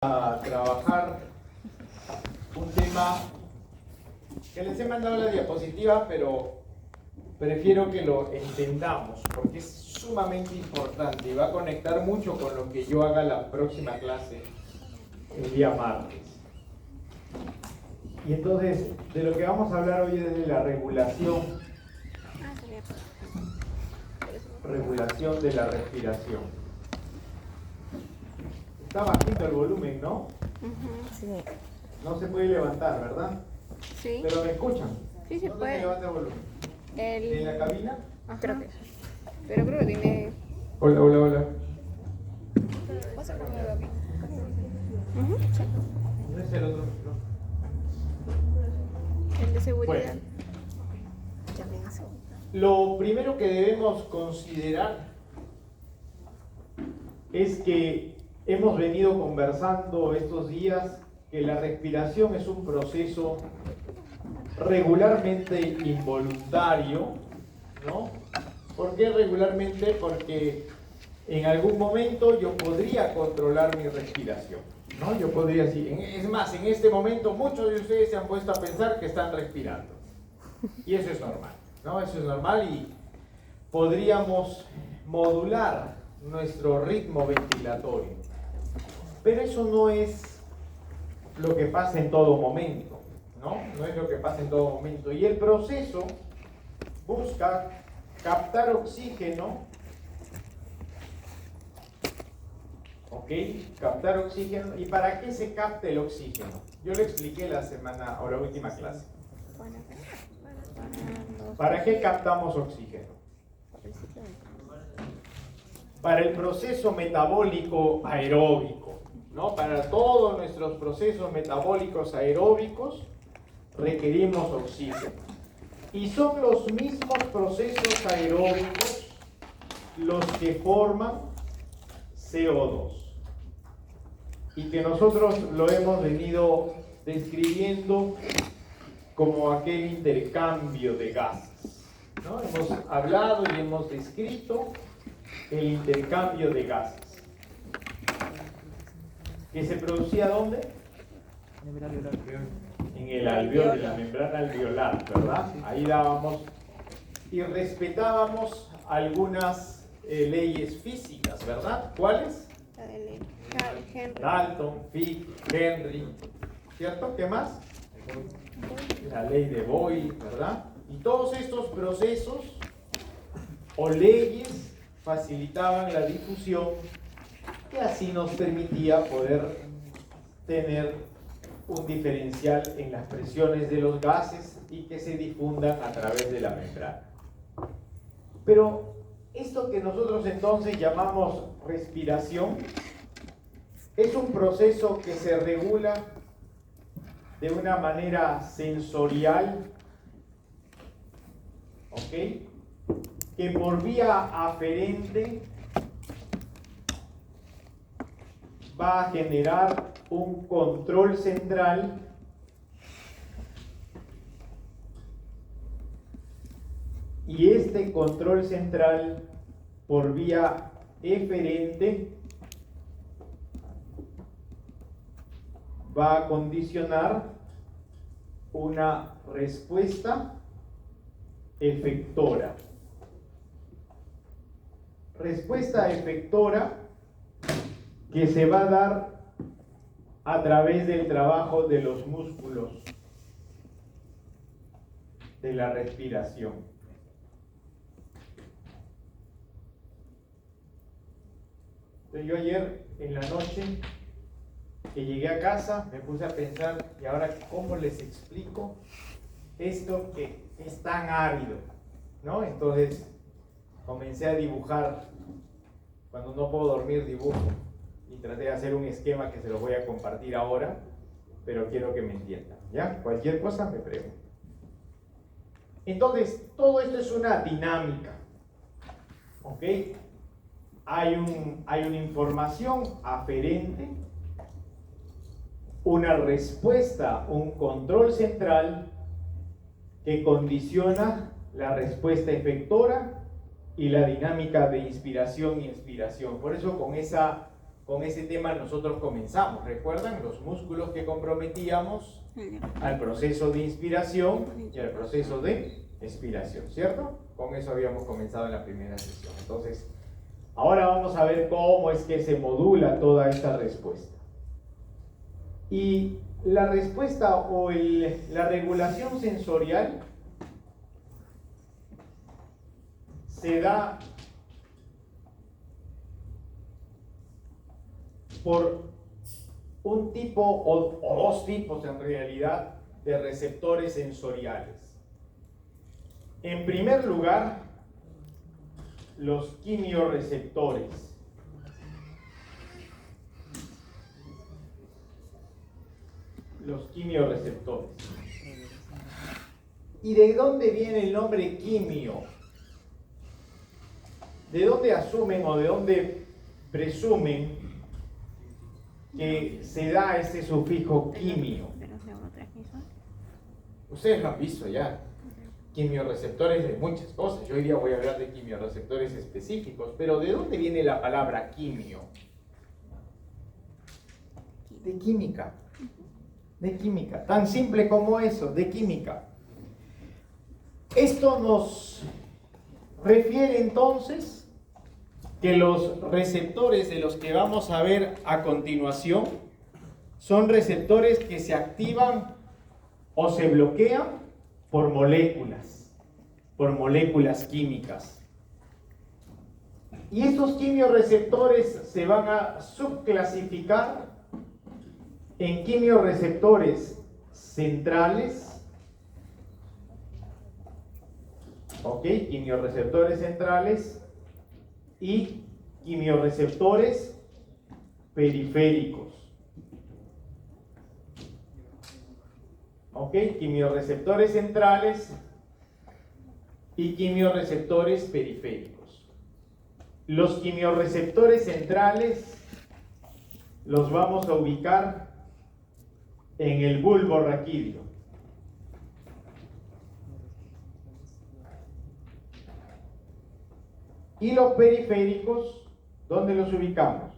A trabajar un tema que les he mandado la diapositiva, pero prefiero que lo entendamos porque es sumamente importante y va a conectar mucho con lo que yo haga la próxima clase el día martes. Y entonces, de lo que vamos a hablar hoy es de la regulación de la respiración. Está bajito el volumen, ¿no? Sí. No se puede levantar, ¿verdad? Sí. ¿Pero me escuchan? Sí, se ¿Dónde puede. se levanta el volumen? ¿En la cabina? Ajá. Creo que sí. Pero creo que tiene... Hola, hola, hola. Pasa por la cabina. Sí. ¿Dónde es el otro micrófono? El de seguridad. Bueno. Ya me hace. Lo primero que debemos considerar es que hemos venido conversando estos días que la respiración es un proceso regularmente involuntario, ¿no? ¿Por qué regularmente? Porque en algún momento yo podría controlar mi respiración, ¿no? Yo podría decir, es más, en este momento muchos de ustedes se han puesto a pensar que están respirando. Y eso es normal, ¿no? Eso es normal y podríamos modular nuestro ritmo ventilatorio. Pero eso no es lo que pasa en todo momento, ¿no? No es lo que pasa en todo momento. Y el proceso busca captar oxígeno, ¿ok? Captar oxígeno. ¿Y para qué se capta el oxígeno? Yo lo expliqué la semana o la última clase. ¿Para qué captamos oxígeno? Para el proceso metabólico aeróbico, ¿no? Para todos nuestros procesos metabólicos aeróbicos requerimos oxígeno. Y son los mismos procesos aeróbicos los que forman CO2. Y que nosotros lo hemos venido describiendo como aquel intercambio de gases, ¿no? Hemos hablado y hemos descrito el intercambio de gases. ¿Que se producía dónde? En el alveolo, en la membrana alveolar, ¿verdad? Ahí dábamos y respetábamos algunas leyes físicas, ¿verdad? ¿Cuáles? La de Henry. Dalton, Fick, Henry, ¿cierto? ¿Qué más? La ley de Boyle, ¿verdad? Y todos estos procesos o leyes facilitaban la difusión y así nos permitía poder tener un diferencial en las presiones de los gases y que se difundan a través de la membrana. Pero esto que nosotros entonces llamamos respiración es un proceso que se regula de una manera sensorial, ¿ok? Que por vía aferente va a generar un control central y este control central por vía eferente va a condicionar una respuesta efectora. Respuesta efectora que se va a dar a través del trabajo de los músculos de la respiración. Entonces yo ayer en la noche que llegué a casa me puse a pensar, y ahora ¿cómo les explico esto que es tan árido? ¿No? Entonces comencé a dibujar. Cuando no puedo dormir dibujo y traté de hacer un esquema que se los voy a compartir ahora, pero quiero que me entiendan, ¿ya? Cualquier cosa me preguntan. Entonces, todo esto es una dinámica, ¿ok? Hay una información aferente, una respuesta, un control central que condiciona la respuesta efectora y la dinámica de inspiración y expiración. Por eso con con ese tema nosotros comenzamos. ¿Recuerdan? Los músculos que comprometíamos al proceso de inspiración y al proceso de expiración, ¿cierto? Con eso habíamos comenzado en la primera sesión. Entonces, ahora vamos a ver cómo es que se modula toda esta respuesta. Y la respuesta o la regulación sensorial se da por un tipo o dos tipos en realidad de receptores sensoriales. En primer lugar, los quimiorreceptores. Los quimiorreceptores. ¿Y de dónde viene el nombre quimio? ¿De dónde asumen o de dónde presumen que se da ese sufijo quimio? Ustedes lo han visto ya. Quimiorreceptores de muchas cosas. Yo hoy día voy a hablar de quimiorreceptores específicos, pero ¿de dónde viene la palabra quimio? De química. De química. Tan simple como eso, de química. Esto nos refiere entonces que los receptores de los que vamos a ver a continuación son receptores que se activan o se bloquean por moléculas químicas. Y estos quimiorreceptores se van a subclasificar en quimiorreceptores centrales, ¿ok? Quimiorreceptores centrales y quimiorreceptores periféricos. ¿Ok? Quimiorreceptores centrales y quimiorreceptores periféricos. Los quimiorreceptores centrales los vamos a ubicar en el bulbo raquídeo. Y los periféricos, ¿dónde los ubicamos?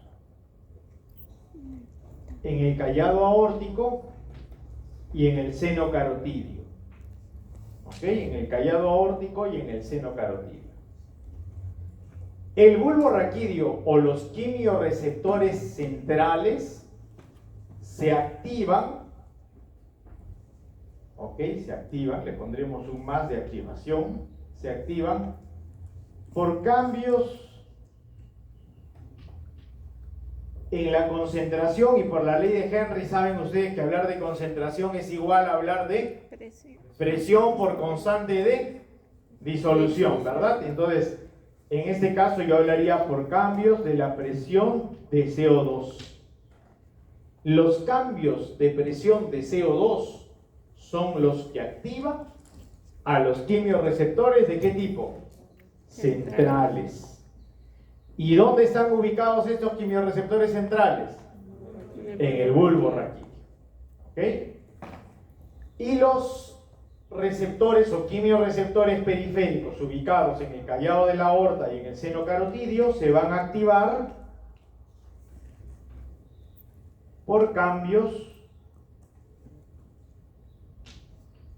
En el callado aórtico y en el seno carotidio. ¿Ok? En el callado aórtico y en el seno carotidio. El bulbo raquídeo o los quimiorreceptores centrales se activan, ¿ok? Se activan, le pondremos un más de activación, se activan por cambios en la concentración, y por la ley de Henry saben ustedes que hablar de concentración es igual a hablar de presión por constante de disolución, ¿verdad? Entonces, en este caso yo hablaría por cambios de la presión de CO2. Los cambios de presión de CO2 son los que activan a los quimiorreceptores ¿de qué tipo? Centrales. ¿Y dónde están ubicados estos quimiorreceptores centrales? En el bulbo raquídeo. ¿Ok? Y los receptores o quimiorreceptores periféricos ubicados en el callado de la aorta y en el seno carotidio se van a activar por cambios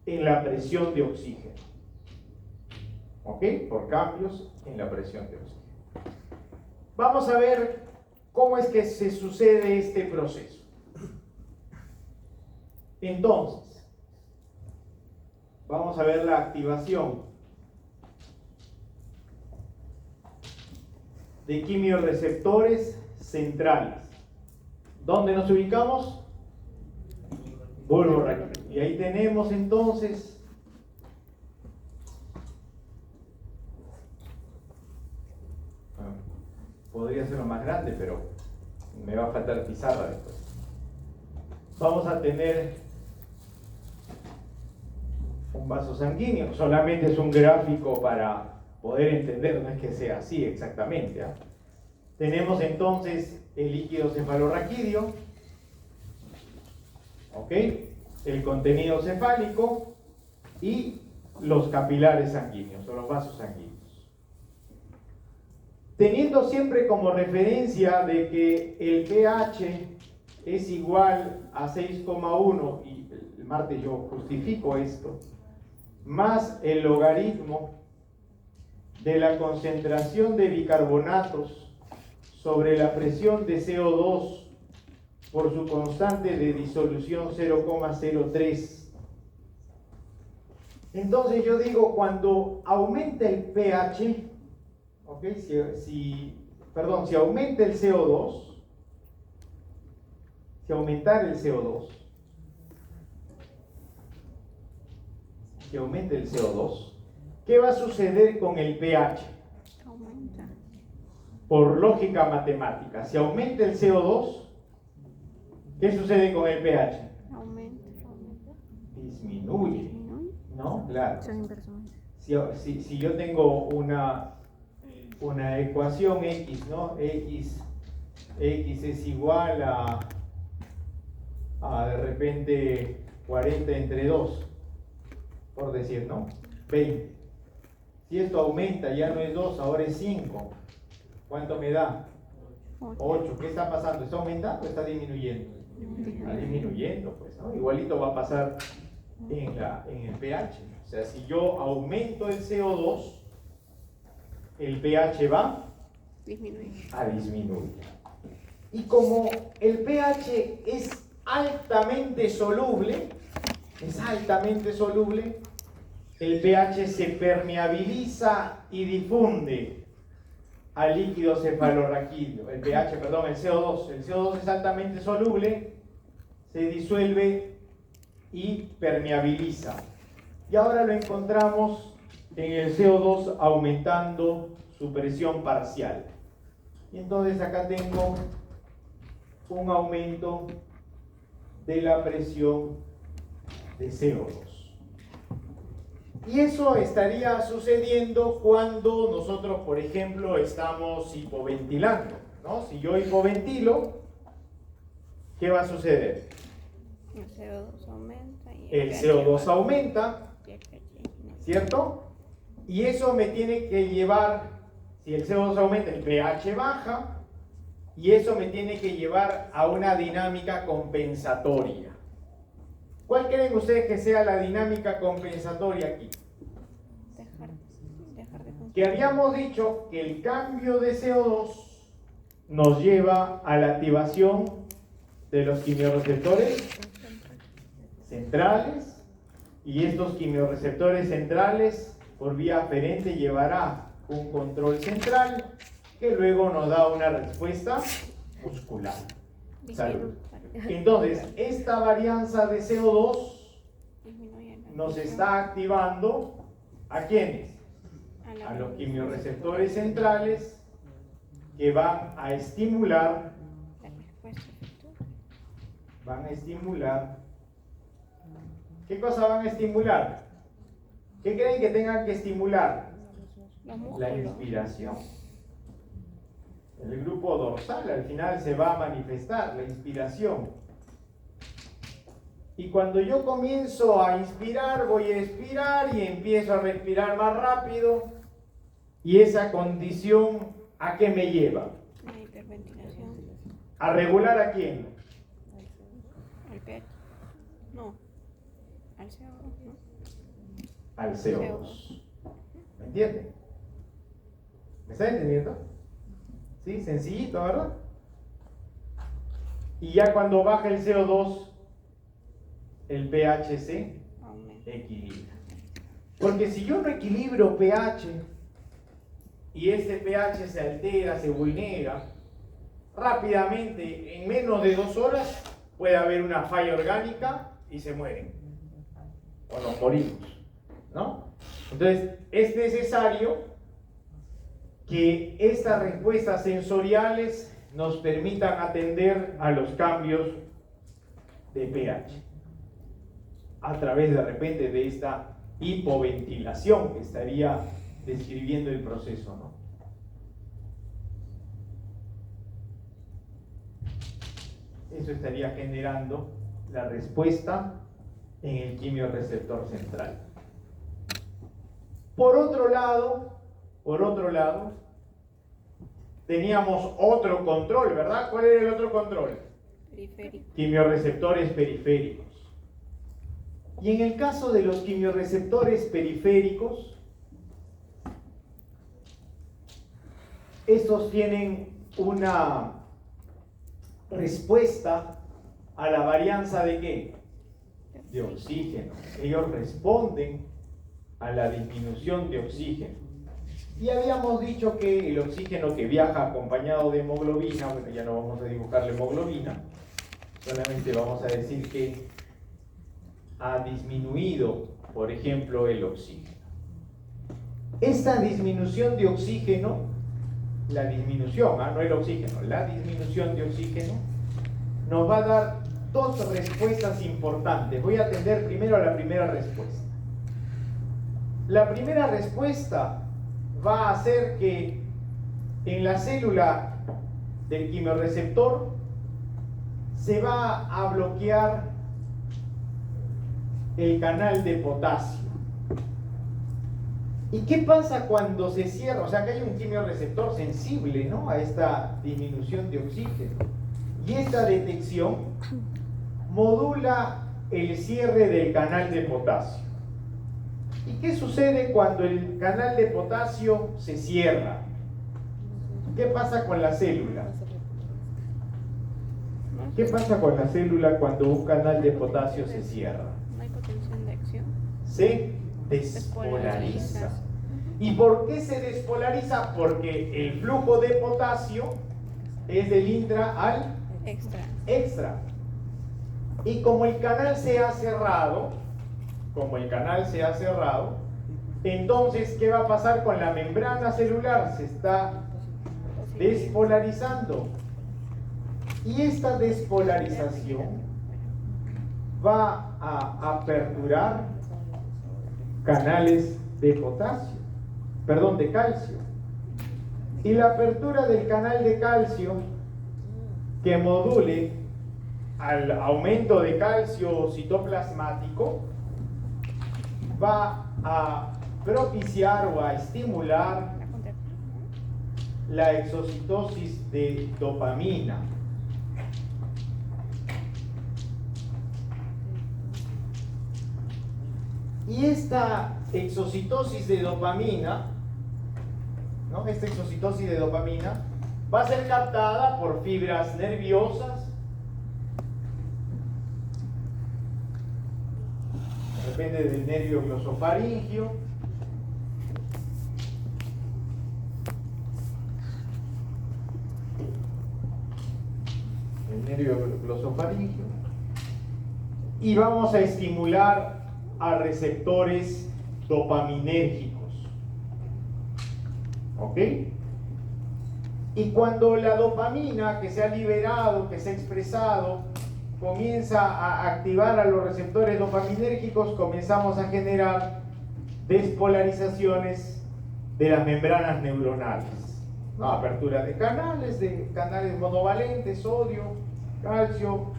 en la presión de oxígeno. ¿Ok? Por cambios en la presión de oxígeno. Vamos a ver cómo es que se sucede este proceso. Entonces, vamos a ver la activación de quimiorreceptores centrales. ¿Dónde nos ubicamos? Bulbo raquídeo. Y ahí tenemos entonces podría ser lo más grande, pero me va a faltar pizarra después. Vamos a tener un vaso sanguíneo, solamente es un gráfico para poder entender, no es que sea así exactamente, ¿eh? Tenemos entonces el líquido cefalorraquídeo, ¿ok? El contenido cefálico y los capilares sanguíneos o los vasos sanguíneos. teniendo siempre como referencia de que el pH es igual a 6,1, y el martes yo justifico esto, más el logaritmo de la concentración de bicarbonatos sobre la presión de CO2 por su constante de disolución 0,03. Entonces yo digo, cuando aumenta el pH, ¿okay? Si aumenta el CO2, si aumentara el CO2, si aumenta el CO2, ¿qué va a suceder con el pH? Aumenta. Por lógica matemática, si aumenta el CO2, ¿qué sucede con el pH? Aumenta. Disminuye, ¿no? Claro. Son inversores. Si yo tengo una ecuación X, ¿no? X es igual a de repente 40 entre 2, por decir, ¿no? 20. Si esto aumenta, ya no es 2, ahora es 5. ¿Cuánto me da? 8. ¿Qué está pasando? ¿Está aumentando o está disminuyendo? Está disminuyendo, pues, ¿no? Igualito va a pasar en el pH. O sea, si yo aumento el CO2, el pH va a disminuir. Y como el pH es altamente soluble, el pH se permeabiliza y difunde al líquido cefalorraquídeo. El CO2. El CO2 es altamente soluble, se disuelve y permeabiliza. Y ahora lo encontramos en el CO2 aumentando su presión parcial. Y entonces acá tengo un aumento de la presión de CO2. Y eso estaría sucediendo cuando nosotros, por ejemplo, estamos hipoventilando, ¿no? Si yo hipoventilo, ¿qué va a suceder? El CO2 aumenta. El CO2 aumenta, ¿cierto? Y eso me tiene que llevar, si el CO2 aumenta, el pH baja, y eso me tiene que llevar a una dinámica compensatoria. ¿Cuál creen ustedes que sea la dinámica compensatoria aquí? Dejar de funcionar. Que habíamos dicho que el cambio de CO2 nos lleva a la activación de los quimiorreceptores centrales, y estos quimiorreceptores centrales por vía aferente llevará un control central que luego nos da una respuesta muscular. Salud. Entonces, esta varianza de CO2 nos está activando ¿a quiénes? A los quimiorreceptores centrales, que van a estimular ¿qué cosa van a estimular? ¿Qué creen que tengan que estimular? La inspiración. El grupo dorsal al final se va a manifestar, la inspiración. Y cuando yo comienzo a inspirar, voy a expirar y empiezo a respirar más rápido. Y esa condición, ¿a qué me lleva? La hiperventilación. ¿A regular a quién? Al pH. No. Al CO2, ¿no? Al CO2. ¿Me entienden? ¿Me está entendiendo? Sí, sencillito, ¿verdad? Y ya cuando baja el CO2, el pH se equilibra. Porque si yo no equilibro pH y este pH se altera, se vulnera, rápidamente, en menos de 2 horas, puede haber una falla orgánica y se mueren. O nos morimos, ¿no? Entonces, es necesario que estas respuestas sensoriales nos permitan atender a los cambios de pH a través de repente de esta hipoventilación que estaría describiendo el proceso, ¿no? Eso estaría generando la respuesta en el quimiorreceptor central. Por otro lado, teníamos otro control, ¿verdad? ¿Cuál era el otro control? Periférico. Quimiorreceptores periféricos. Y en el caso de los quimiorreceptores periféricos, estos tienen una respuesta a la varianza de ¿qué? De oxígeno. Ellos responden a la disminución de oxígeno. Y habíamos dicho que el oxígeno que viaja acompañado de hemoglobina, bueno, ya no vamos a dibujar la hemoglobina, solamente vamos a decir que ha disminuido, por ejemplo, el oxígeno. Esta disminución de oxígeno, la disminución, no el oxígeno, la disminución de oxígeno, nos va a dar dos respuestas importantes. Voy a atender primero a la primera respuesta. La primera respuesta va a hacer que en la célula del quimiorreceptor se va a bloquear el canal de potasio. ¿Y qué pasa cuando se cierra? O sea que hay un quimiorreceptor sensible, ¿no?, a esta disminución de oxígeno. Y esta detección modula el cierre del canal de potasio. ¿Y qué sucede cuando el canal de potasio se cierra? ¿Qué pasa con la célula? ¿Qué pasa con la célula cuando un canal de potasio se cierra? No hay potencial de acción. Se despolariza. ¿Y por qué se despolariza? Porque el flujo de potasio es del intra al extra. Y como el canal se ha cerrado, entonces, ¿qué va a pasar con la membrana celular? Se está despolarizando. Y esta despolarización va a aperturar canales de calcio. Y la apertura del canal de calcio, que module al aumento de calcio citoplasmático, va a propiciar o a estimular la exocitosis de dopamina. Y esta exocitosis de dopamina, ¿no?, esta exocitosis de dopamina va a ser captada por fibras nerviosas, depende del nervio glosofaringio, y vamos a estimular a receptores dopaminérgicos. ¿Ok? Y cuando la dopamina que se ha liberado, que se ha expresado, comienza a activar a los receptores dopaminérgicos, comenzamos a generar despolarizaciones de las membranas neuronales, ¿no? Apertura de canales monovalentes, sodio, calcio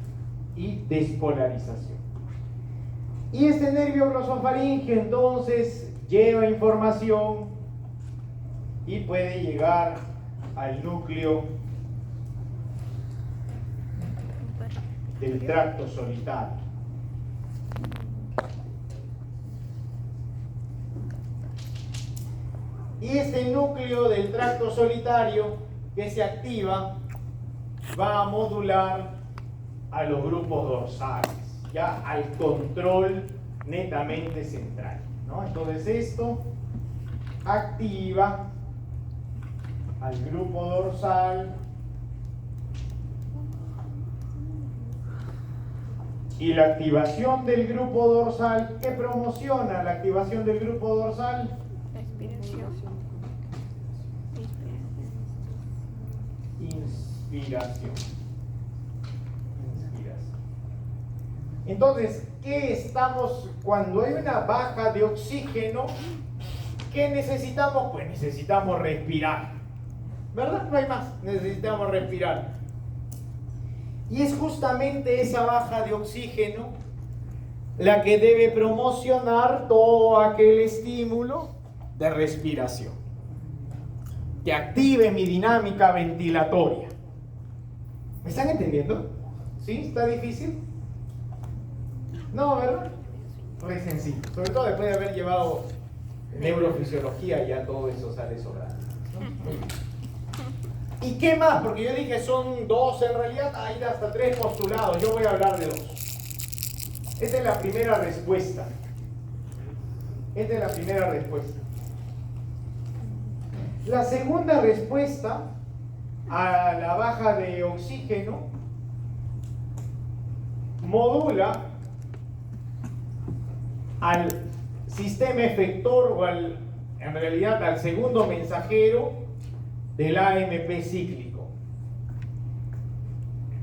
y despolarización. Y este nervio glosofaringeo entonces lleva información y puede llegar al núcleo del tracto solitario. Y este núcleo del tracto solitario que se activa va a modular a los grupos dorsales, ya al control netamente central, ¿no? Entonces esto activa al grupo dorsal y la activación del grupo dorsal, ¿qué promociona la activación del grupo dorsal? Inspiración. Entonces, ¿qué estamos cuando hay una baja de oxígeno? ¿Qué necesitamos? Pues necesitamos respirar, ¿verdad? No hay más, necesitamos respirar. Y es justamente esa baja de oxígeno la que debe promocionar todo aquel estímulo de respiración. que active mi dinámica ventilatoria. ¿Me están entendiendo? ¿Sí? ¿Está difícil? No, ¿verdad? Muy sencillo. Sobre todo después de haber llevado neurofisiología, ya todo eso sale sobrando. ¿Y qué más? Porque yo dije son dos, en realidad hay hasta tres postulados. Yo voy a hablar de dos. Esta es la primera respuesta. Esta es la primera respuesta. La segunda respuesta a la baja de oxígeno modula al sistema efector o en realidad al segundo mensajero del AMP cíclico.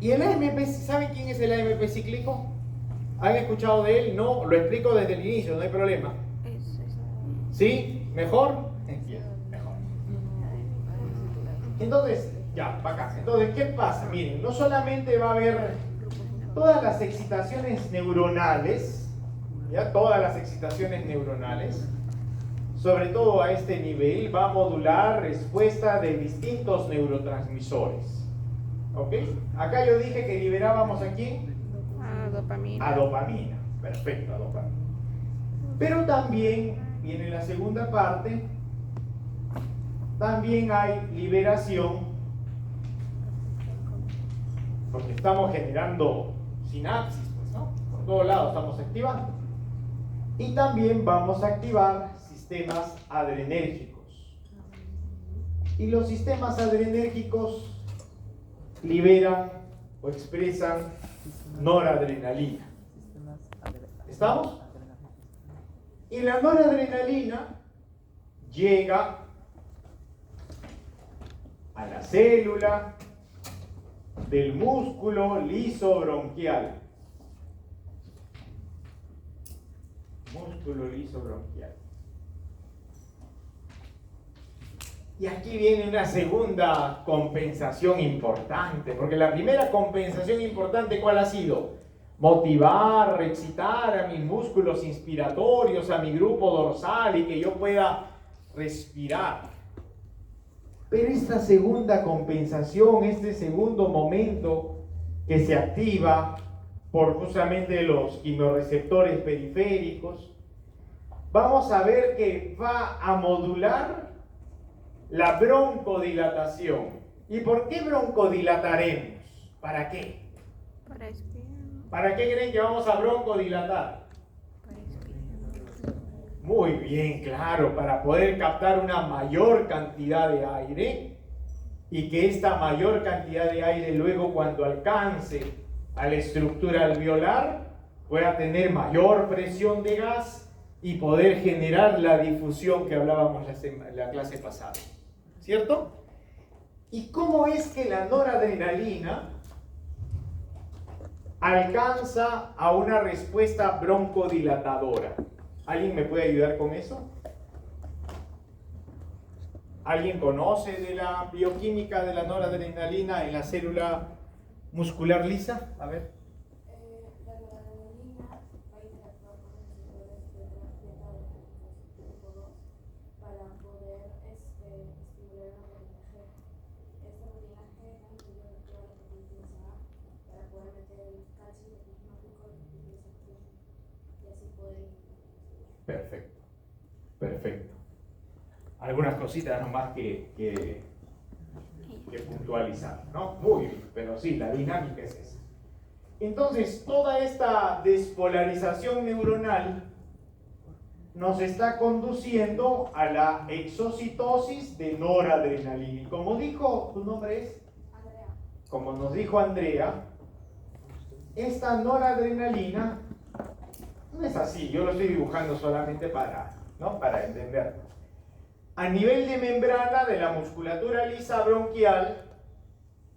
¿Y el AMP, saben quién es el AMP cíclico? ¿Han escuchado de él? No, lo explico desde el inicio, no hay problema. ¿Sí? ¿Mejor? Mejor. Entonces, ya, para acá. Entonces, ¿qué pasa? Miren, no solamente va a haber todas las excitaciones neuronales, ya, todas las excitaciones neuronales, sobre todo a este nivel, va a modular respuesta de distintos neurotransmisores. ¿Ok? Acá yo dije que liberábamos ¿a quién? A dopamina. A dopamina. Perfecto, a dopamina. Pero también viene la segunda parte, también hay liberación, porque estamos generando sinapsis, pues, ¿no? Por todos lados estamos activando. Y también vamos a activar sistemas adrenérgicos. Y los sistemas adrenérgicos liberan o expresan noradrenalina. ¿Estamos? Y la noradrenalina llega a la célula del músculo liso bronquial. Músculo liso bronquial. Y aquí viene una segunda compensación importante, porque la primera compensación importante, ¿cuál ha sido? Motivar, excitar a mis músculos inspiratorios, a mi grupo dorsal y que yo pueda respirar. Pero esta segunda compensación, este segundo momento que se activa por justamente los quimioreceptores periféricos, vamos a ver que va a modular la broncodilatación. ¿Y por qué broncodilataremos? ¿Para qué? Para respirar. ¿Para qué creen que vamos a broncodilatar? Para respirar. Muy bien, claro, para poder captar una mayor cantidad de aire y que esta mayor cantidad de aire luego cuando alcance a la estructura alveolar pueda tener mayor presión de gas y poder generar la difusión que hablábamos la clase pasada. ¿Cierto? ¿Y cómo es que la noradrenalina alcanza a una respuesta broncodilatadora? ¿Alguien me puede ayudar con eso? ¿Alguien conoce de la bioquímica de la noradrenalina en la célula muscular lisa? A ver. La noradrenalina va a interactuar con los receptores beta tipo 2 para poder estimular una proteína G. Esta proteína G incluye toda la proteína A para poder meter el calcio hipnótico y así poder. Perfecto, perfecto. Algunas cositas nomás que puntualizar, ¿no? Muy bien, pero sí, la dinámica es esa. Entonces, toda esta despolarización neuronal nos está conduciendo a la exocitosis de noradrenalina. Y como dijo, ¿tu nombre es? Andrea. Como nos dijo Andrea, esta noradrenalina no es así, yo lo estoy dibujando solamente para entenderlo. A nivel de membrana de la musculatura lisa bronquial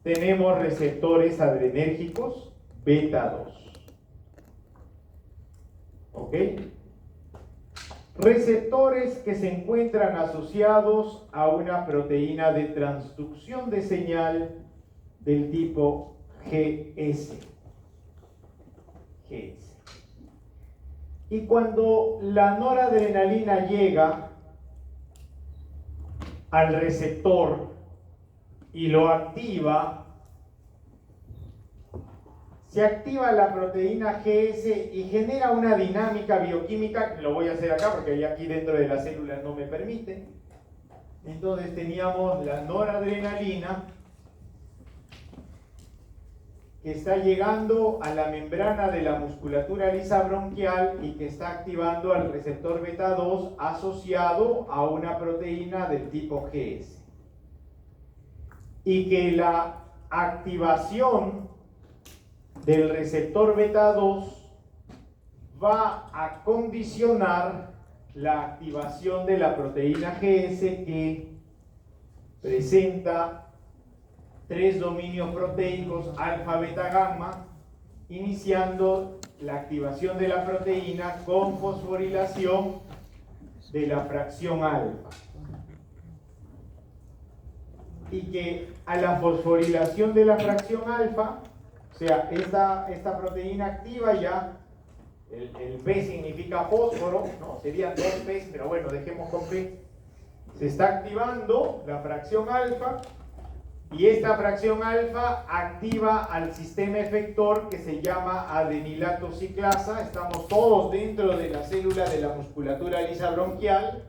tenemos receptores adrenérgicos beta 2. ¿Ok? Receptores que se encuentran asociados a una proteína de transducción de señal del tipo GS. Y cuando la noradrenalina llega al receptor y lo activa, se activa la proteína GS y genera una dinámica bioquímica, que lo voy a hacer acá porque aquí dentro de la célula no me permite. Entonces teníamos la noradrenalina que está llegando a la membrana de la musculatura lisa bronquial y que está activando al receptor beta 2 asociado a una proteína del tipo GS. Y que la activación del receptor beta 2 va a condicionar la activación de la proteína GS que presenta 3 dominios proteicos alfa, beta, gamma, iniciando la activación de la proteína con fosforilación de la fracción alfa. Y que a la fosforilación de la fracción alfa, o sea, esta proteína activa ya, el P significa fósforo, ¿no? Serían 2 P, pero bueno, dejemos con P. Se está activando la fracción alfa y esta fracción alfa activa al sistema efector que se llama adenilato ciclasa. Estamos todos dentro de la célula de la musculatura lisa bronquial,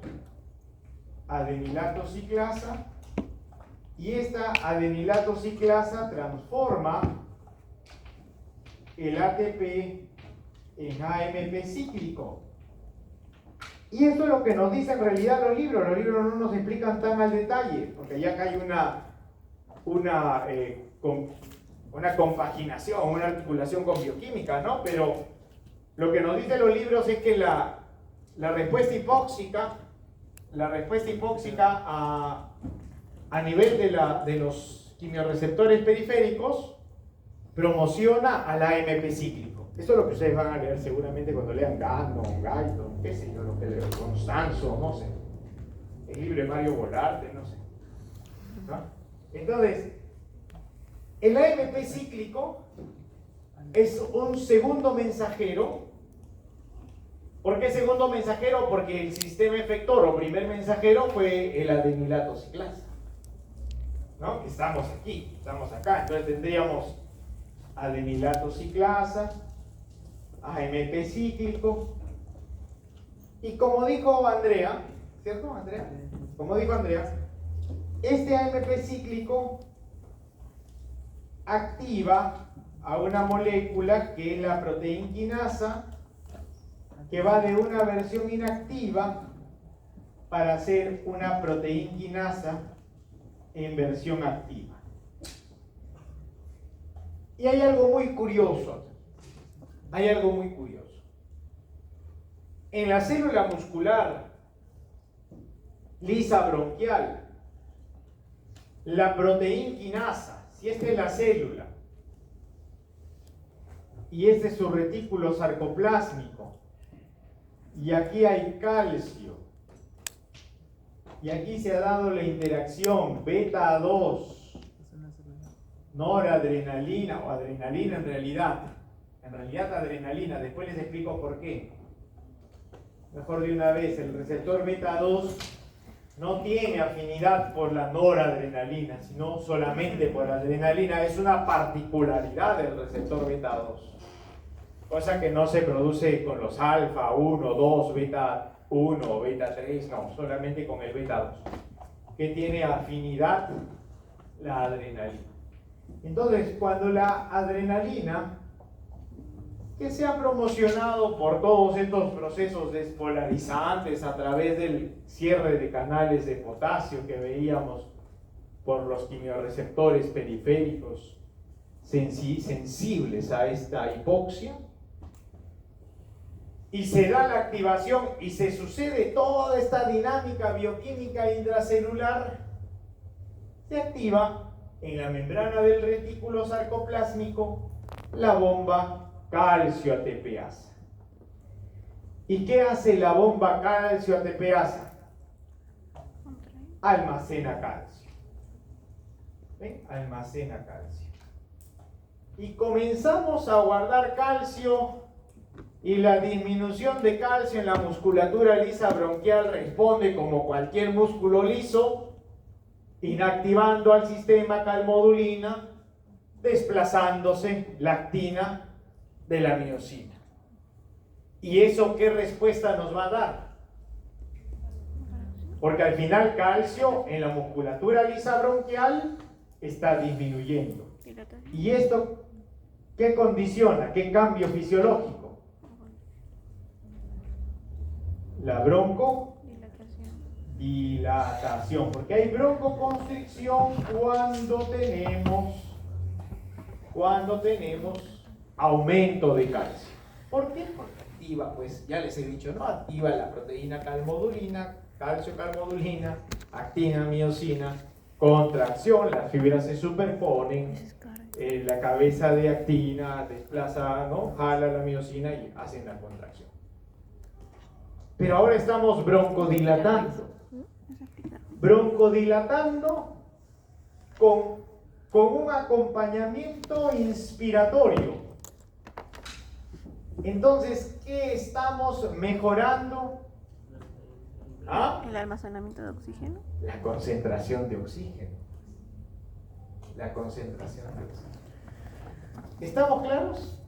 adenilato ciclasa, y esta adenilato ciclasa transforma el ATP en AMP cíclico. Y esto es lo que nos dicen en realidad los libros. Los libros no nos explican tan al detalle, porque ya acá hay una compaginación, una articulación con bioquímica, ¿no? Pero lo que nos dicen los libros es que la respuesta hipóxica a nivel de los quimiorreceptores periféricos promociona al AMP cíclico. Esto es lo que ustedes van a leer seguramente cuando lean Gagnon, Guyton, qué sé yo, lo que leo, Constanzo, no sé, el libro de Mario Volarte, no sé, ¿no? Entonces, el AMP cíclico es un segundo mensajero. ¿Por qué segundo mensajero? Porque el sistema efector o primer mensajero fue el adenilato ciclasa, ¿no? Estamos aquí, estamos acá, entonces tendríamos adenilato ciclasa, AMP cíclico, y como dijo Andrea, ¿cierto, Andrea? Como dijo Andrea, este AMP cíclico activa a una molécula que es la proteinquinasa, que va de una versión inactiva para hacer una proteinquinasa en versión activa. Y hay algo muy curioso. Hay algo muy curioso. En la célula muscular lisa bronquial, la proteinquinasa, si esta es la célula y este es su retículo sarcoplásmico, y aquí hay calcio, y aquí se ha dado la interacción beta 2, noradrenalina o adrenalina en realidad adrenalina, después les explico por qué. Mejor de una vez, el receptor beta 2 no tiene afinidad por la noradrenalina, sino solamente por la adrenalina. Es una particularidad del receptor beta 2. Cosa que no se produce con los alfa 1, 2, beta 1 o beta 3, no, solamente con el beta 2, que tiene afinidad la adrenalina. Entonces, cuando la adrenalina, que se ha promocionado por todos estos procesos despolarizantes a través del cierre de canales de potasio que veíamos por los quimiorreceptores periféricos sensibles a esta hipoxia, y se da la activación y se sucede toda esta dinámica bioquímica intracelular, se activa en la membrana del retículo sarcoplásmico la bomba calcio ATPasa. ¿Y qué hace la bomba calcio ATPasa? Almacena calcio. ¿Ven? Almacena calcio. Y comenzamos a guardar calcio, y la disminución de calcio en la musculatura lisa bronquial responde como cualquier músculo liso inactivando al sistema calmodulina, desplazándose la actina de la miosina. ¿Y eso qué respuesta nos va a dar? Porque al final calcio en la musculatura lisa bronquial está disminuyendo. ¿Y esto qué condiciona? ¿Qué cambio fisiológico? La broncodilatación. Porque hay broncoconstricción cuando tenemos aumento de calcio. ¿Por qué? Porque activa, pues ya les he dicho, ¿no? Activa la proteína calmodulina, calcio calmodulina, actina, miosina, contracción, las fibras se superponen, la cabeza de actina desplaza, ¿no? Jala la miosina y hacen la contracción. Pero ahora estamos broncodilatando con un acompañamiento inspiratorio. Entonces, ¿qué estamos mejorando? ¿Ah? El almacenamiento de oxígeno. La concentración de oxígeno. La concentración de oxígeno. ¿Estamos claros?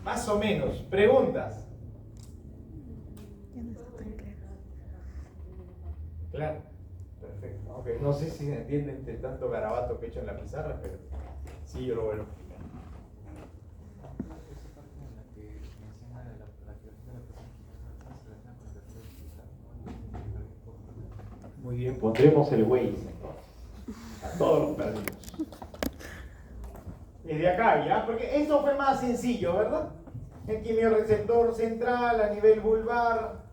Más o menos. ¿Preguntas? Ya no está tan claro. Claro. Perfecto. Okay. No sé si entienden de tanto garabato que he hecho en la pizarra, pero sí, yo lo voy a explicar. Muy bien, pondremos el Waze entonces. A todos los perdidos. Desde acá, ¿ya? Porque esto fue más sencillo, ¿verdad? El quimiorreceptor central a nivel vulvar,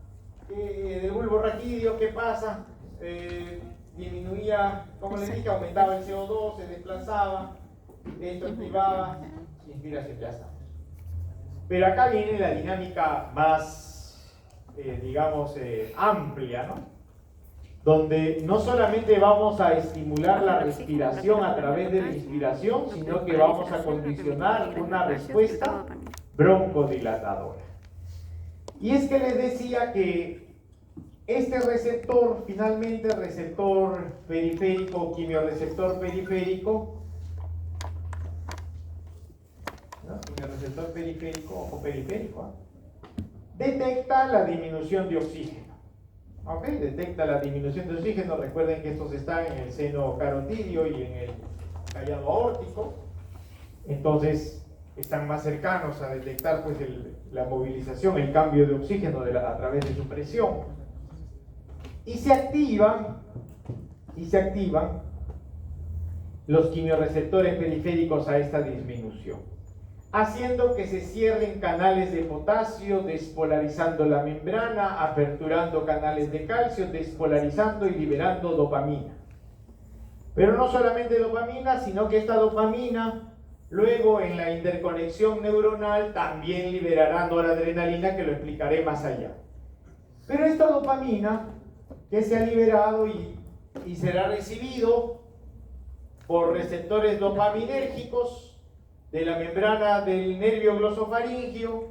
del bulbo raquídeo, ¿qué pasa? Disminuía, como les dije, aumentaba el CO2, se desplazaba, esto activaba, inspiración, ya está. Pero acá viene la dinámica más, amplia, ¿no? Donde no solamente vamos a estimular la respiración a través de la inspiración, sino que vamos a condicionar una respuesta broncodilatadora. Y es que les decía que este receptor, finalmente receptor periférico, quimiorreceptor periférico, ¿no? Quimiorreceptor periférico o periférico, detecta la disminución de oxígeno. ¿Ok? Detecta la disminución de oxígeno. Recuerden que estos están en el seno carotidio y en el callado aórtico. Entonces, están más cercanos a detectar pues, la movilización, el cambio de oxígeno a través de su presión. Y se activan los quimiorreceptores periféricos a esta disminución, haciendo que se cierren canales de potasio, despolarizando la membrana, aperturando canales de calcio, despolarizando y liberando dopamina. Pero no solamente dopamina, sino que esta dopamina, luego en la interconexión neuronal, también liberará noradrenalina, que lo explicaré más allá. Pero esta dopamina, que se ha liberado y será recibido por receptores dopaminérgicos de la membrana del nervio glosofaringio,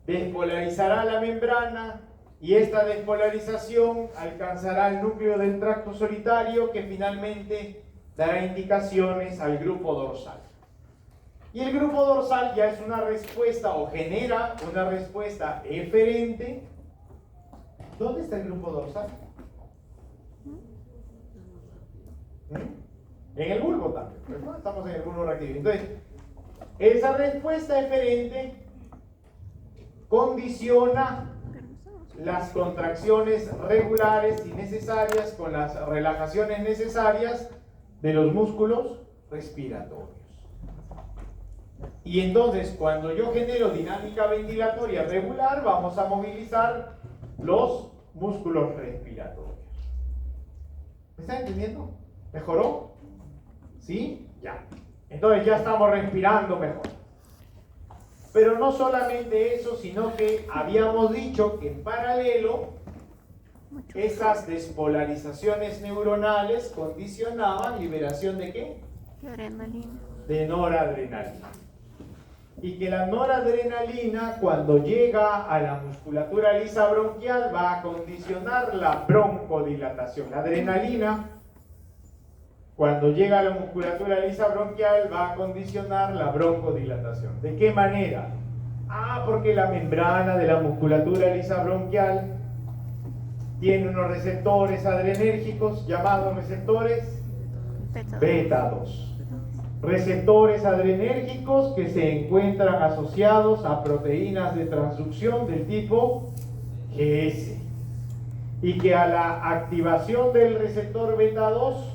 despolarizará la membrana y esta despolarización alcanzará el núcleo del tracto solitario, que finalmente dará indicaciones al grupo dorsal. Y el grupo dorsal ya es una respuesta o genera una respuesta eferente. ¿Dónde está el grupo dorsal? En el bulbo también, ¿no? Estamos en el bulbo raquídeo. Entonces, esa respuesta eferente condiciona las contracciones regulares y necesarias con las relajaciones necesarias de los músculos respiratorios. Y entonces, cuando yo genero dinámica ventilatoria regular, vamos a movilizar los músculos respiratorios. ¿Me están entendiendo? ¿Mejoró? ¿Sí? Ya. Entonces ya estamos respirando mejor. Pero no solamente eso, sino que habíamos dicho que en paralelo esas despolarizaciones neuronales condicionaban liberación ¿de qué? De adrenalina. De noradrenalina. Y que la noradrenalina, cuando llega a la musculatura lisa bronquial, va a condicionar la broncodilatación. La adrenalina cuando llega a la musculatura lisa bronquial, va a condicionar la broncodilatación. ¿De qué manera? Porque la membrana de la musculatura lisa bronquial tiene unos receptores adrenérgicos llamados receptores beta 2. Receptores adrenérgicos que se encuentran asociados a proteínas de transducción del tipo GS. Y que a la activación del receptor beta 2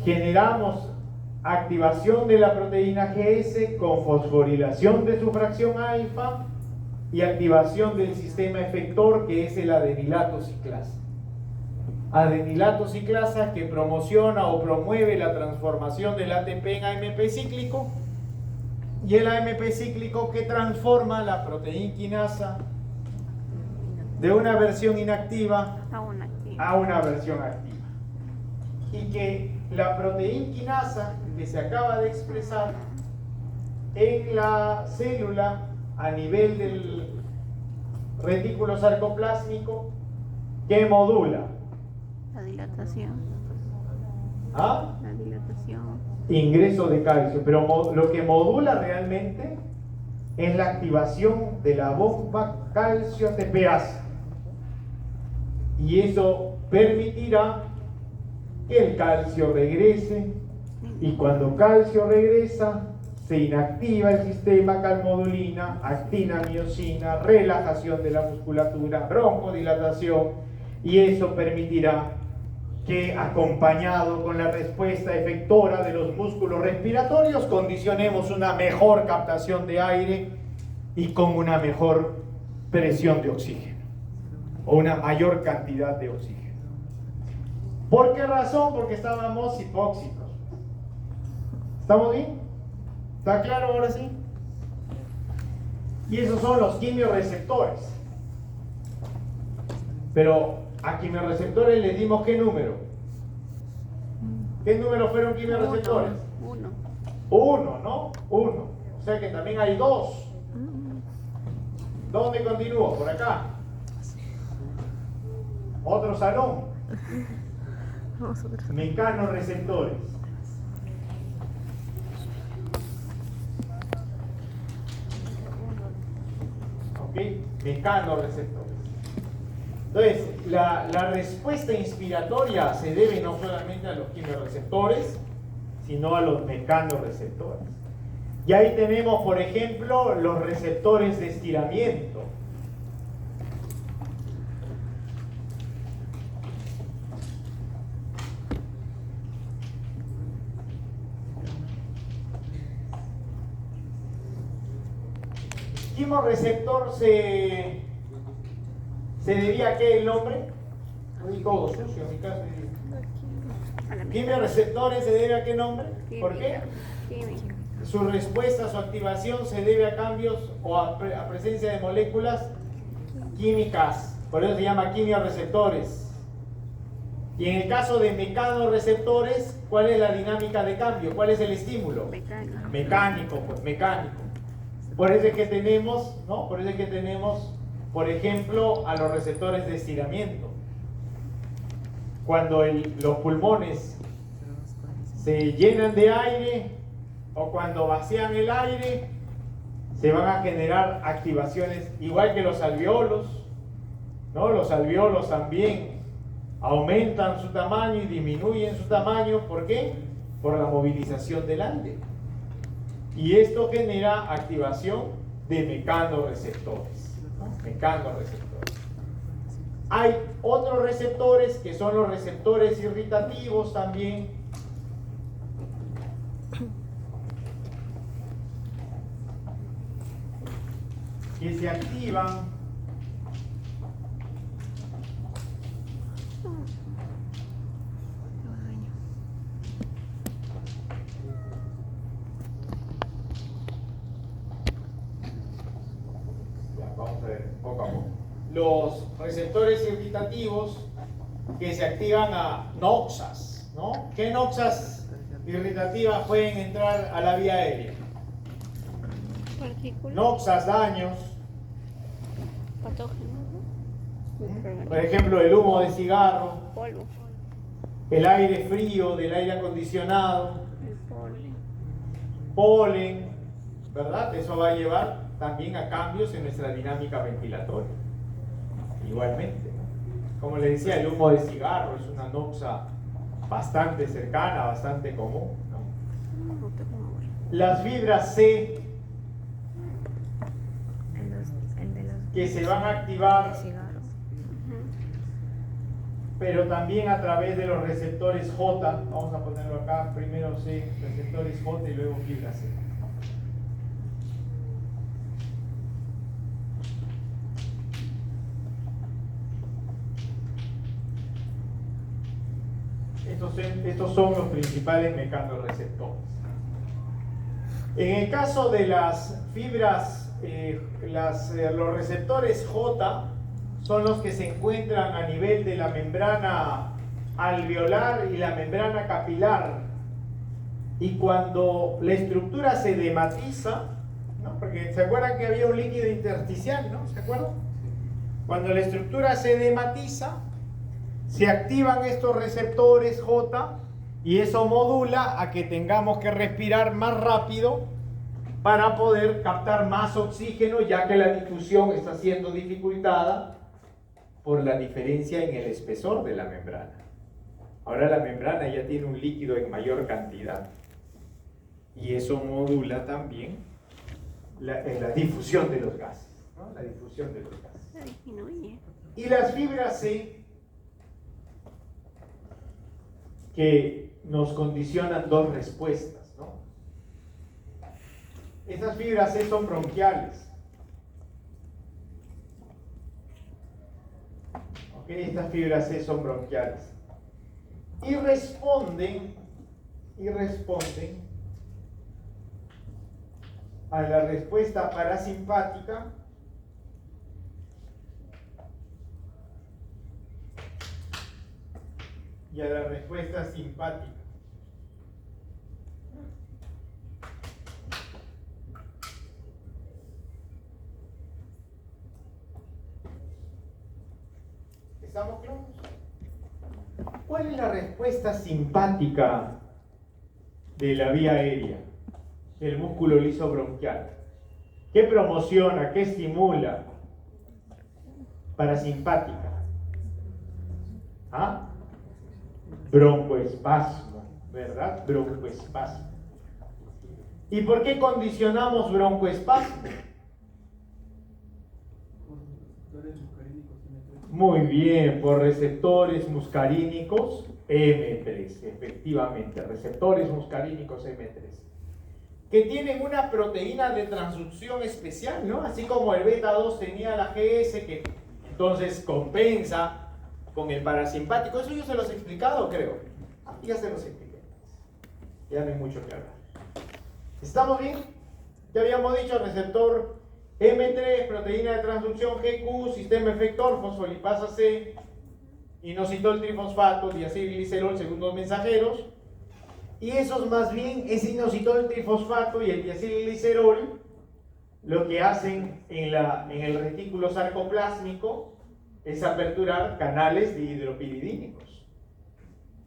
generamos activación de la proteína GS con fosforilación de su fracción alfa y activación del sistema efector que es el adenilato ciclasa. Adenilato ciclasa que promociona o promueve la transformación del ATP en AMP cíclico y el AMP cíclico que transforma la proteína quinasa de una versión inactiva a una versión activa. Y que la proteína quinasa que se acaba de expresar en la célula a nivel del retículo sarcoplásmico, que modula la dilatación. ¿Ah? La dilatación. Ingreso de calcio, pero lo que modula realmente es la activación de la bomba calcio ATPasa. Y eso permitirá que el calcio regrese, y cuando calcio regresa se inactiva el sistema calmodulina, actina miosina, relajación de la musculatura, broncodilatación, y eso permitirá que, acompañado con la respuesta efectora de los músculos respiratorios, condicionemos una mejor captación de aire y con una mejor presión de oxígeno o una mayor cantidad de oxígeno. ¿Por qué razón? Porque estábamos hipóxicos. ¿Estamos bien? ¿Está claro ahora sí? Y esos son los quimioreceptores. Pero a quimioreceptores les dimos ¿qué número? ¿Qué número fueron quimioreceptores? Uno, ¿no? Uno. O sea que también hay dos. ¿Dónde continúo? Por acá. Otro salón. Mecanorreceptores. ¿Ok? Mecanorreceptores. Entonces, la respuesta inspiratoria se debe no solamente a los quimioreceptores, sino a los mecanorreceptores. Y ahí tenemos, por ejemplo, los receptores de estiramiento. Quimioreceptor se debía a qué el nombre. Ahí todo sucio en mi casa. Quimioreceptores se debe a qué nombre. ¿Por qué? Su respuesta, su activación se debe a cambios o a presencia de moléculas químicas. Por eso se llama quimioreceptores. Y en el caso de mecanorreceptores, ¿cuál es la dinámica de cambio? ¿Cuál es el estímulo? Mecánico, pues mecánico. Por eso es que tenemos, ¿no? Por eso es que tenemos, por ejemplo, a los receptores de estiramiento. Cuando los pulmones se llenan de aire o cuando vacían el aire, se van a generar activaciones, igual que los alveolos, ¿no? Los alveolos también aumentan su tamaño y disminuyen su tamaño. ¿Por qué? Por la movilización del aire. Y esto genera activación de mecanorreceptores, ¿no? Mecanorreceptores. Hay otros receptores que son los receptores irritativos también. Que se activan vamos a ver poco a poco. Los receptores irritativos que se activan a noxas, ¿no? ¿Qué noxas irritativas pueden entrar a la vía aérea? Noxas, daños. Patógenos, ¿no? Por ejemplo, el humo de cigarro. Polvo. el aire frío del aire acondicionado, El polen. polen, ¿verdad? Eso va a llevar también a cambios en nuestra dinámica ventilatoria. Igualmente, ¿no? Como le decía, el humo de cigarro es una noxa bastante cercana, bastante común, ¿no? No te pongo ahí. Las fibras C El de los que se van a activar, cigarros. pero también a través de los receptores J. Vamos a ponerlo acá, primero C, receptores J y luego fibra C. Estos son los principales mecanorreceptores. En el caso de las fibras, los receptores J son los que se encuentran a nivel de la membrana alveolar y la membrana capilar. Y cuando la estructura se dematiza, ¿no? Porque se acuerdan que había un líquido intersticial, ¿no? ¿Se acuerdan? Cuando la estructura se dematiza, se activan estos receptores J y eso modula a que tengamos que respirar más rápido para poder captar más oxígeno, ya que la difusión está siendo dificultada por la diferencia en el espesor de la membrana. Ahora la membrana ya tiene un líquido en mayor cantidad y eso modula también la difusión de los gases, ¿no? La difusión de los gases. Se disminuye. Y las fibras C que nos condicionan dos respuestas, ¿no? Estas fibras C son bronquiales. ¿Ok? Estas fibras C son bronquiales. Y responden a la respuesta parasimpática y a la respuesta simpática. ¿Estamos claros? ¿Cuál es la respuesta simpática de la vía aérea, del músculo liso bronquial? ¿Qué promociona, qué estimula? Parasimpática. ¿Ah? Broncoespasmo, ¿verdad? Broncoespasmo. ¿Y por qué condicionamos broncoespasmo? Muy bien, por receptores muscarínicos M3, efectivamente, receptores muscarínicos M3, que tienen una proteína de transducción especial, ¿no? Así como el beta 2 tenía la GS, que entonces compensa con el parasimpático. Eso yo se los he explicado, creo. Ya se los expliqué. Ya no hay mucho que hablar. ¿Estamos bien? Ya habíamos dicho receptor M3, proteína de transducción GQ, sistema efector, fosfolipasa C, inositol trifosfato, diacilglicerol, segundos mensajeros. Y esos más bien, ese inositol trifosfato y el diacilglicerol, lo que hacen en el retículo sarcoplásmico es aperturar canales de hidropiridínicos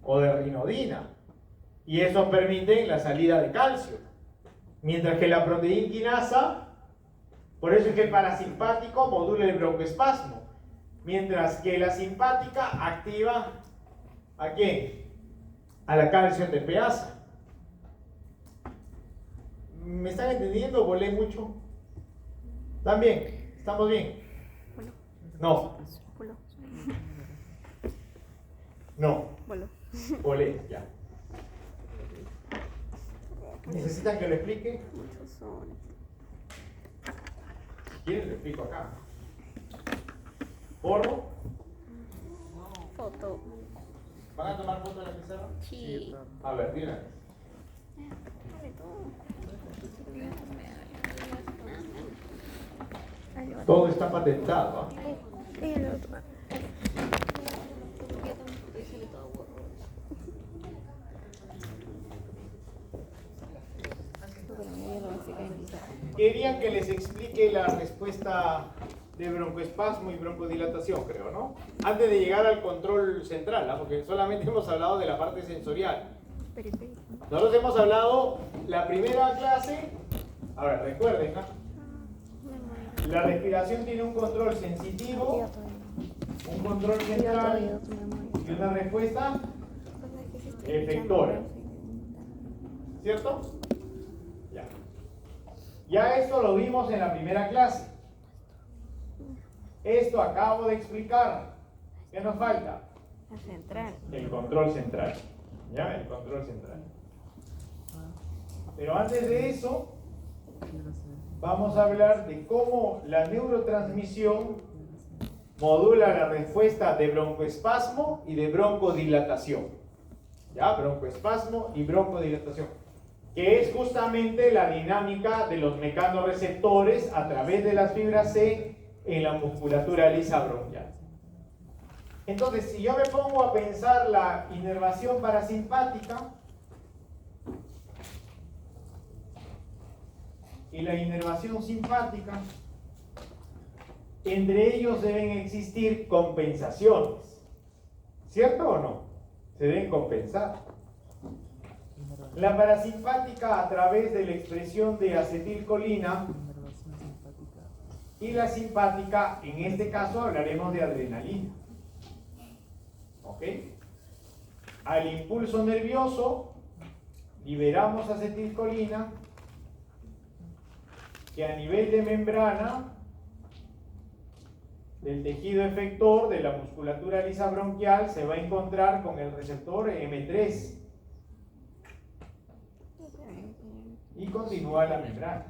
o de rinodina. Y eso permite la salida de calcio. Mientras que la proteína quinasa, por eso es que el parasimpático modula el broncoespasmo, mientras que la simpática activa ¿a quién? A la calcio tepeasa. ¿Me están entendiendo? ¿Volé mucho? ¿Están bien? ¿Estamos bien? No. No. Volé, ya. ¿Necesitan que lo explique? Muchos son. Si quieren, lo explico acá. ¿Porro? Foto. ¿Van a tomar foto de la pizarra? Sí. A ver, dime. Todo está patentado, ¿eh? Y el otro. ¿Querían que les explique la respuesta de broncoespasmo y broncodilatación, creo, ¿no? Antes de llegar al control central, ¿no? Porque solamente hemos hablado de la parte sensorial. Periférico. Nosotros hemos hablado la primera clase. Ahora, recuerden, ¿no? La respiración tiene un control sensitivo, un control central y una respuesta efectora. ¿Cierto? Ya. Ya esto lo vimos en la primera clase. Esto acabo de explicar. ¿Qué nos falta? La central. El control central. ¿Ya? El control central. Pero antes de eso, vamos a hablar de cómo la neurotransmisión modula la respuesta de broncoespasmo y de broncodilatación. ¿Ya? Broncoespasmo y broncodilatación. Que es justamente la dinámica de los mecanorreceptores a través de las fibras C en la musculatura lisa bronquial. Entonces, si yo me pongo a pensar la inervación parasimpática y la inervación simpática, entre ellos deben existir compensaciones. ¿Cierto o no? Se deben compensar. La parasimpática a través de la expresión de acetilcolina y la simpática, en este caso hablaremos de adrenalina. ¿Ok? Al impulso nervioso liberamos acetilcolina que a nivel de membrana del tejido efector de la musculatura lisa bronquial se va a encontrar con el receptor M3 y continúa la membrana.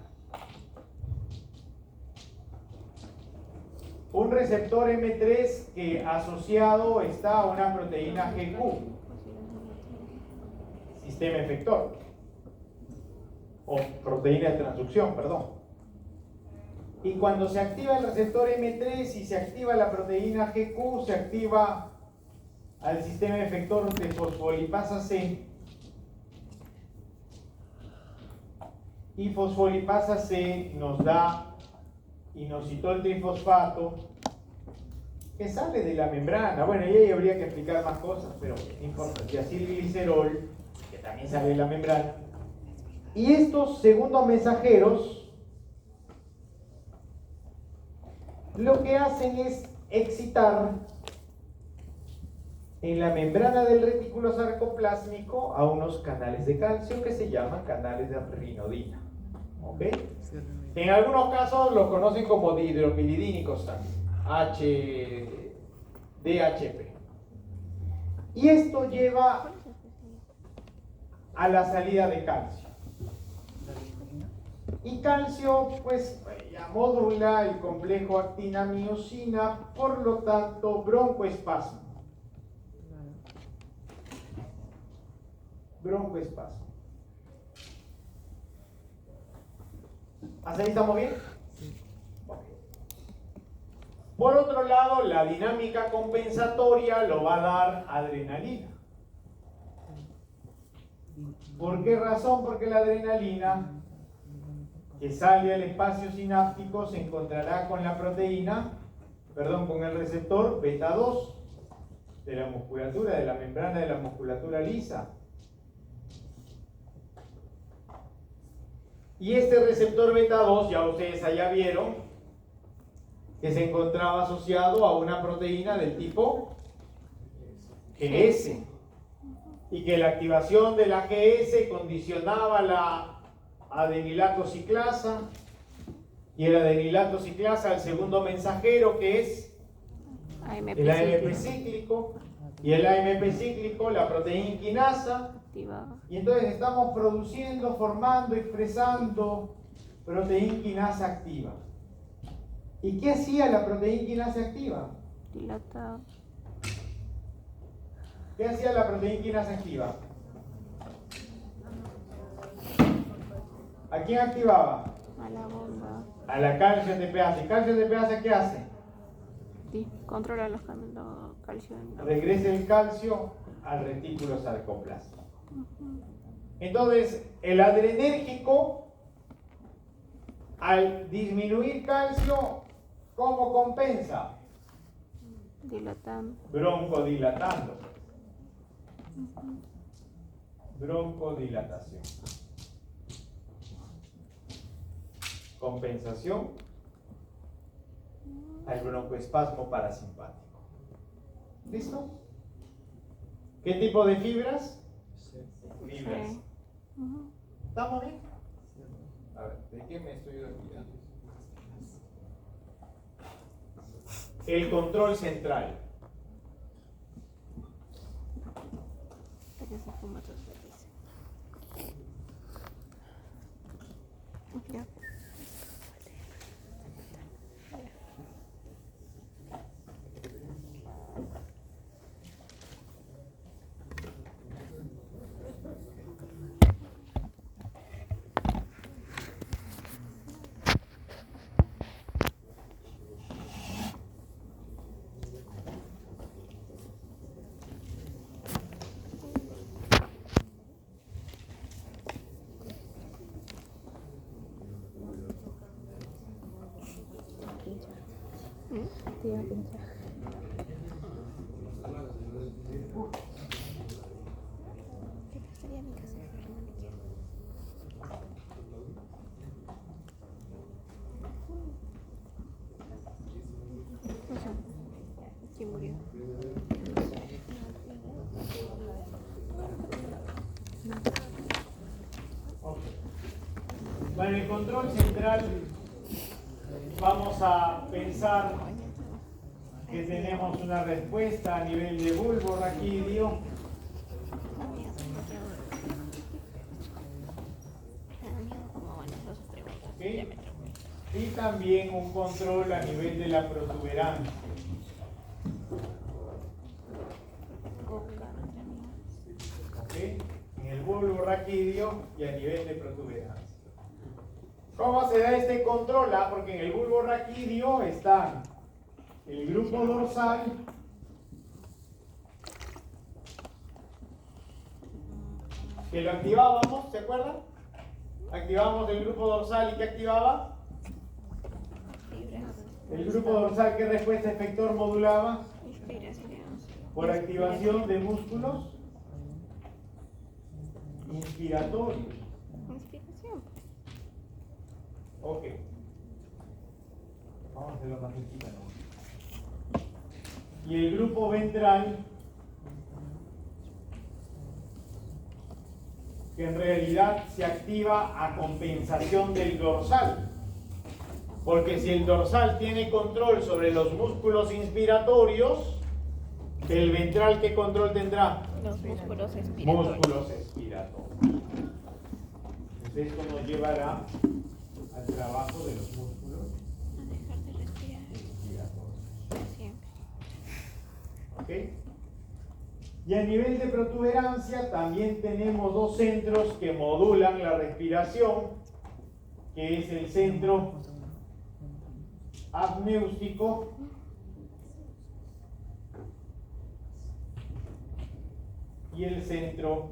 Un receptor M3 que asociado está a una proteína GQ, sistema efector, o proteína de transducción, perdón. Y cuando se activa el receptor M3 y se activa la proteína GQ, se activa al sistema efector de fosfolipasa C. Y fosfolipasa C nos da inositol trifosfato que sale de la membrana. Bueno, y ahí habría que explicar más cosas, pero no importa. Y acilglicerol, que también sale de la membrana. Y estos segundos mensajeros lo que hacen es excitar en la membrana del retículo sarcoplásmico a unos canales de calcio que se llaman canales de rinodina. ¿Ok? En algunos casos los conocen como dihidropilidínicos también, DHP. Y esto lleva a la salida de calcio. Y calcio, pues, ya modula el complejo actina-miosina, por lo tanto, broncoespasmo. Broncoespasmo. ¿Hasta ahí estamos bien? Okay. Por otro lado, la dinámica compensatoria lo va a dar adrenalina. ¿Por qué razón? Porque la adrenalina que sale al espacio sináptico se encontrará con la proteína, con el receptor beta 2 de la musculatura, de la membrana de la musculatura lisa. Y este receptor beta 2, ya ustedes allá vieron, que se encontraba asociado a una proteína del tipo GS. Y que la activación de la GS condicionaba la adenilato ciclasa. Y el adenilato ciclasa, el segundo mensajero, que es el AMP cíclico. Y el AMP cíclico, la proteína quinasa. Y entonces estamos produciendo, formando, expresando proteína quinasa activa. ¿Y qué hacía la proteína quinasa activa? Dilatado. ¿Qué hacía la proteína quinasa activa? ¿A quién activaba? A la bomba. A la calcio ATPase. ¿Calcio ATPase qué hace? Sí, controla los calcio. Regresa el calcio al retículo sarcoplásmico. Entonces, el adrenérgico, al disminuir calcio, ¿Cómo compensa? Dilatando. Broncodilatando. Broncodilatación. Compensación al broncoespasmo parasimpático. ¿Listo? ¿Qué tipo de fibras? Fibras. Sí. Ujú. ¿Estamos bien? A ver, ¿de qué me estoy olvidando? El control central. Hasta que se fuma tus veces. Ya. Te iba a pinchar. ¿Qué pasaría mi casa? ¿Quién murió? Bueno, el control central, vamos a pensar que tenemos una respuesta a nivel de bulbo raquídeo. ¿Sí? Y también un control a nivel de la protuberancia. ¿Ok? En el bulbo raquídeo y a nivel de protuberancia. ¿Cómo se da este control? Porque en el bulbo raquídeo está el grupo dorsal que lo activábamos, ¿se acuerdan? Activábamos el grupo dorsal y ¿qué activaba? El grupo dorsal, ¿qué respuesta efector modulaba? Por activación de músculos inspiratorios. Inspiración. Ok. Vamos a hacerlo más cerquita, ¿no? Y el grupo ventral, que en realidad se activa a compensación del dorsal. Porque si el dorsal tiene control sobre los músculos inspiratorios, el ventral, ¿qué control tendrá? Los músculos expiratorios. Músculos expiratorios. Entonces esto nos llevará al trabajo de los músculos A dejar de respirar expiratorios. siempre. ¿Ok? Y a nivel de protuberancia también tenemos dos centros que modulan la respiración, que es el centro apnéustico y el centro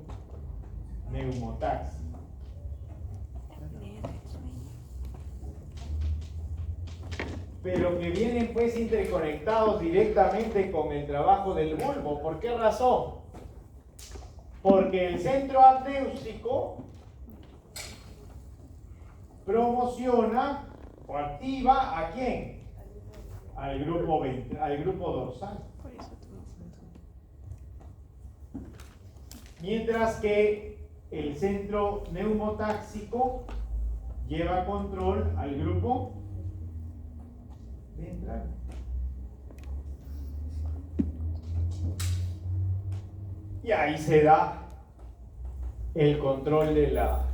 neumotáxico. Pero que vienen pues interconectados directamente con el trabajo del bulbo. ¿Por qué razón? Porque el centro apnéustico promociona o activa ¿a quién? Al grupo dorsal. Por eso tomo foto. Mientras que el centro neumotáxico lleva control al grupo ventral. Y ahí se da el control de la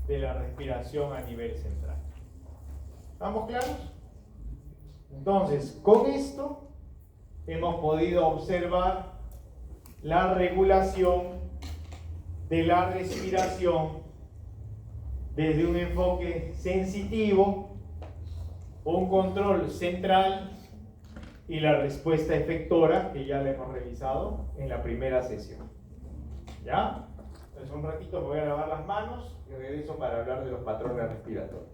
respiración a nivel central. ¿Estamos claros? Entonces, con esto hemos podido observar la regulación de la respiración desde un enfoque sensitivo, un control central y la respuesta efectora, que ya la hemos revisado en la primera sesión. ¿Ya? Entonces un ratito me voy a lavar las manos y regreso para hablar de los patrones respiratorios.